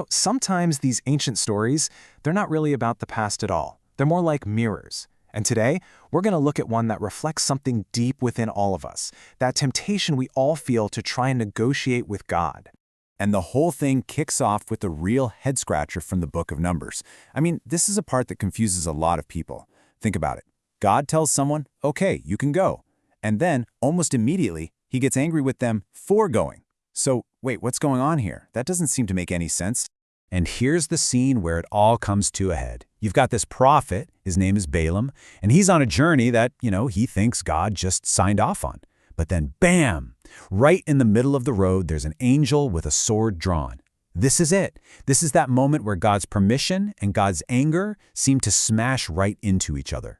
Sometimes these ancient stories, they're not really about the past at all. They're more like mirrors. And today, we're going to look at one that reflects something deep within all of us, that temptation we all feel to try and negotiate with God. And the whole thing kicks off with a real head-scratcher from the book of Numbers. This is a part that confuses a lot of people. Think about it. God tells someone, okay, you can go. And then, almost immediately, he gets angry with them for going. So, wait, what's going on here? That doesn't seem to make any sense. And here's the scene where it all comes to a head. You've got this prophet, his name is Balaam, and he's on a journey that, he thinks God just signed off on. But then, bam! Right in the middle of the road, there's an angel with a sword drawn. This is it. This is that moment where God's permission and God's anger seem to smash right into each other.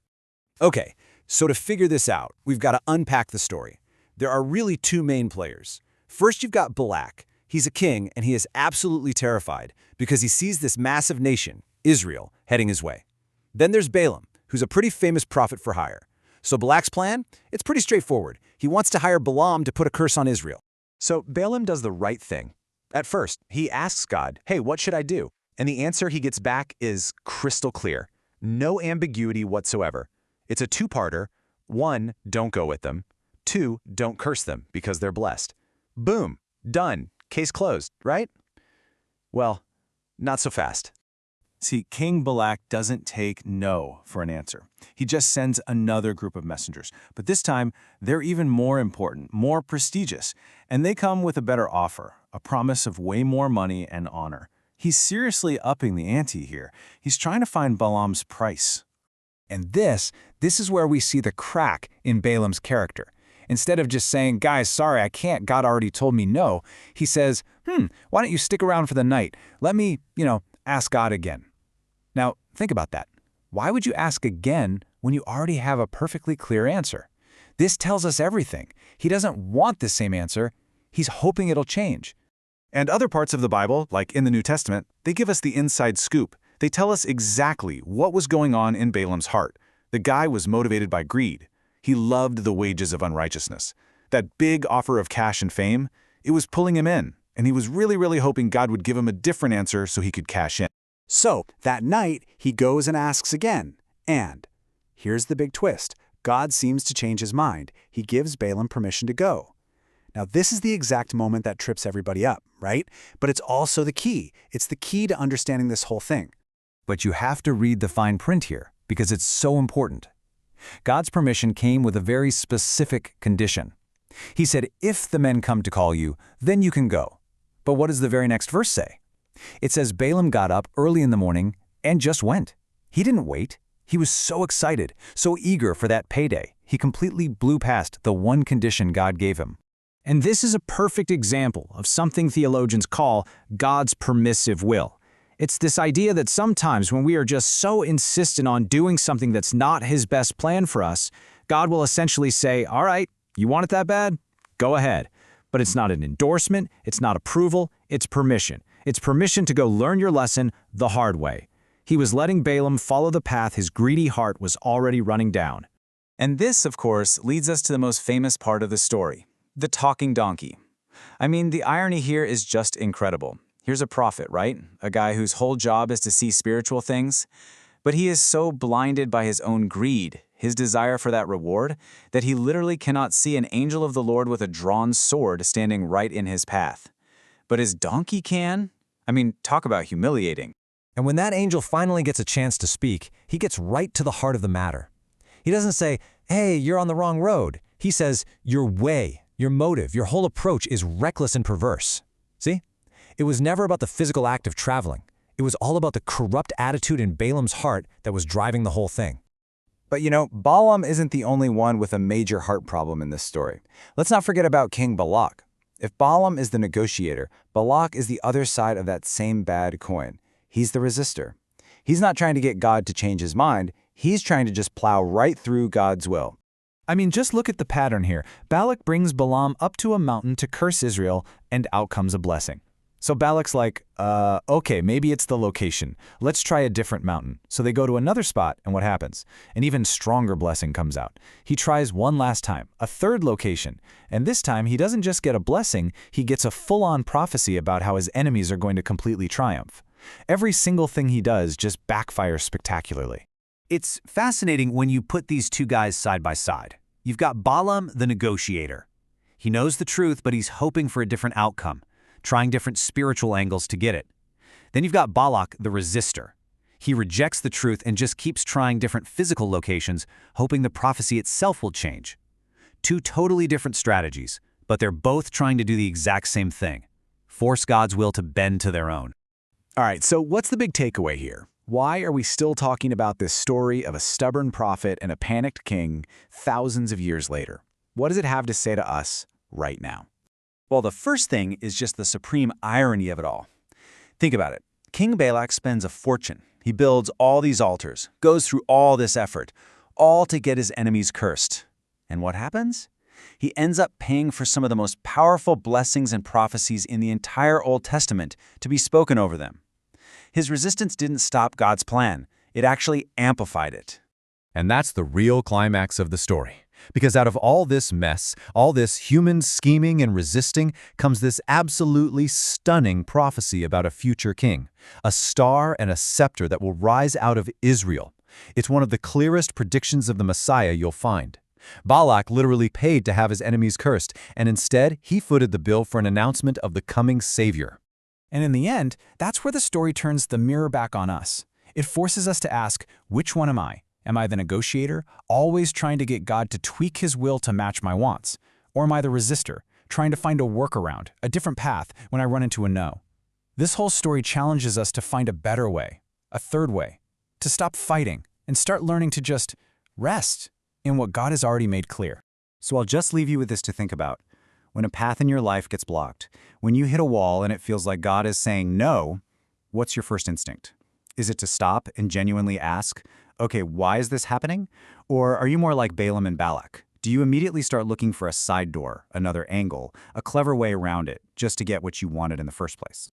Okay, so to figure this out, we've got to unpack the story. There are really two main players. First, you've got Balak. He's a king, and he is absolutely terrified because he sees this massive nation, Israel, heading his way. Then there's Balaam, who's a pretty famous prophet for hire. So Balak's plan? It's pretty straightforward. He wants to hire Balaam to put a curse on Israel. So Balaam does the right thing. At first, he asks God, hey, what should I do? And the answer he gets back is crystal clear. No ambiguity whatsoever. It's a two-parter. 1, don't go with them. 2, don't curse them because they're blessed. Boom, done, case closed, right? Well, not so fast. See, King Balak doesn't take no for an answer. He just sends another group of messengers. But this time, they're even more important, more prestigious, and they come with a better offer, a promise of way more money and honor. He's seriously upping the ante here. He's trying to find Balaam's price. And this is where we see the crack in Balaam's character. Instead of just saying, guys, sorry, I can't, God already told me no, he says, why don't you stick around for the night? Let me, ask God again. Now, think about that. Why would you ask again when you already have a perfectly clear answer? This tells us everything. He doesn't want the same answer. He's hoping it'll change. And other parts of the Bible, like in the New Testament, they give us the inside scoop. They tell us exactly what was going on in Balaam's heart. The guy was motivated by greed. He loved the wages of unrighteousness. That big offer of cash and fame, it was pulling him in, and he was really hoping God would give him a different answer so he could cash in. So, that night, he goes and asks again. And here's the big twist. God seems to change his mind. He gives Balaam permission to go. Now, this is the exact moment that trips everybody up, right? But it's also the key. It's the key to understanding this whole thing. But you have to read the fine print here, because it's so important. God's permission came with a very specific condition. He said, if the men come to call you, then you can go. But what does the very next verse say? It says Balaam got up early in the morning and just went. He didn't wait. He was so excited, so eager for that payday. He completely blew past the one condition God gave him. And this is a perfect example of something theologians call God's permissive will. It's this idea that sometimes when we are just so insistent on doing something that's not his best plan for us, God will essentially say, all right, you want it that bad? Go ahead. But it's not an endorsement, it's not approval, it's permission. It's permission to go learn your lesson the hard way. He was letting Balaam follow the path his greedy heart was already running down. And this, of course, leads us to the most famous part of the story, the talking donkey. The irony here is just incredible. Here's a prophet, right? A guy whose whole job is to see spiritual things. But he is so blinded by his own greed, his desire for that reward, that he literally cannot see an angel of the Lord with a drawn sword standing right in his path. But his donkey can? Talk about humiliating. And when that angel finally gets a chance to speak, he gets right to the heart of the matter. He doesn't say, hey, you're on the wrong road. He says, your way, your motive, your whole approach is reckless and perverse. See? It was never about the physical act of traveling. It was all about the corrupt attitude in Balaam's heart that was driving the whole thing. But Balaam isn't the only one with a major heart problem in this story. Let's not forget about King Balak. If Balaam is the negotiator, Balak is the other side of that same bad coin. He's the resistor. He's not trying to get God to change his mind. He's trying to just plow right through God's will. Just look at the pattern here. Balak brings Balaam up to a mountain to curse Israel, and out comes a blessing. So Balak's like, okay, maybe it's the location. Let's try a different mountain. So they go to another spot, and what happens? An even stronger blessing comes out. He tries one last time, a third location, and this time he doesn't just get a blessing, he gets a full-on prophecy about how his enemies are going to completely triumph. Every single thing he does just backfires spectacularly. It's fascinating when you put these two guys side by side. You've got Balaam, the negotiator. He knows the truth, but he's hoping for a different outcome, trying different spiritual angles to get it. Then you've got Balak, the resistor. He rejects the truth and just keeps trying different physical locations, hoping the prophecy itself will change. Two totally different strategies, but they're both trying to do the exact same thing: force God's will to bend to their own. All right, so what's the big takeaway here? Why are we still talking about this story of a stubborn prophet and a panicked king thousands of years later? What does it have to say to us right now? Well, the first thing is just the supreme irony of it all. Think about it. King Balak spends a fortune. He builds all these altars, goes through all this effort, all to get his enemies cursed. And what happens? He ends up paying for some of the most powerful blessings and prophecies in the entire Old Testament to be spoken over them. His resistance didn't stop God's plan. It actually amplified it. And that's the real climax of the story. Because out of all this mess, all this human scheming and resisting, comes this absolutely stunning prophecy about a future king, a star and a scepter that will rise out of Israel. It's one of the clearest predictions of the Messiah you'll find. Balak literally paid to have his enemies cursed, and instead he footed the bill for an announcement of the coming Savior. And in the end, that's where the story turns the mirror back on us. It forces us to ask, which one am I? Am I the negotiator, always trying to get God to tweak his will to match my wants? Or am I the resistor, trying to find a workaround, a different path when I run into a no? This whole story challenges us to find a better way, a third way, to stop fighting and start learning to just rest in what God has already made clear. So I'll just leave you with this to think about. When a path in your life gets blocked, when you hit a wall and it feels like God is saying no, what's your first instinct? Is it to stop and genuinely ask, okay, why is this happening? Or are you more like Balaam and Balak? Do you immediately start looking for a side door, another angle, a clever way around it, just to get what you wanted in the first place?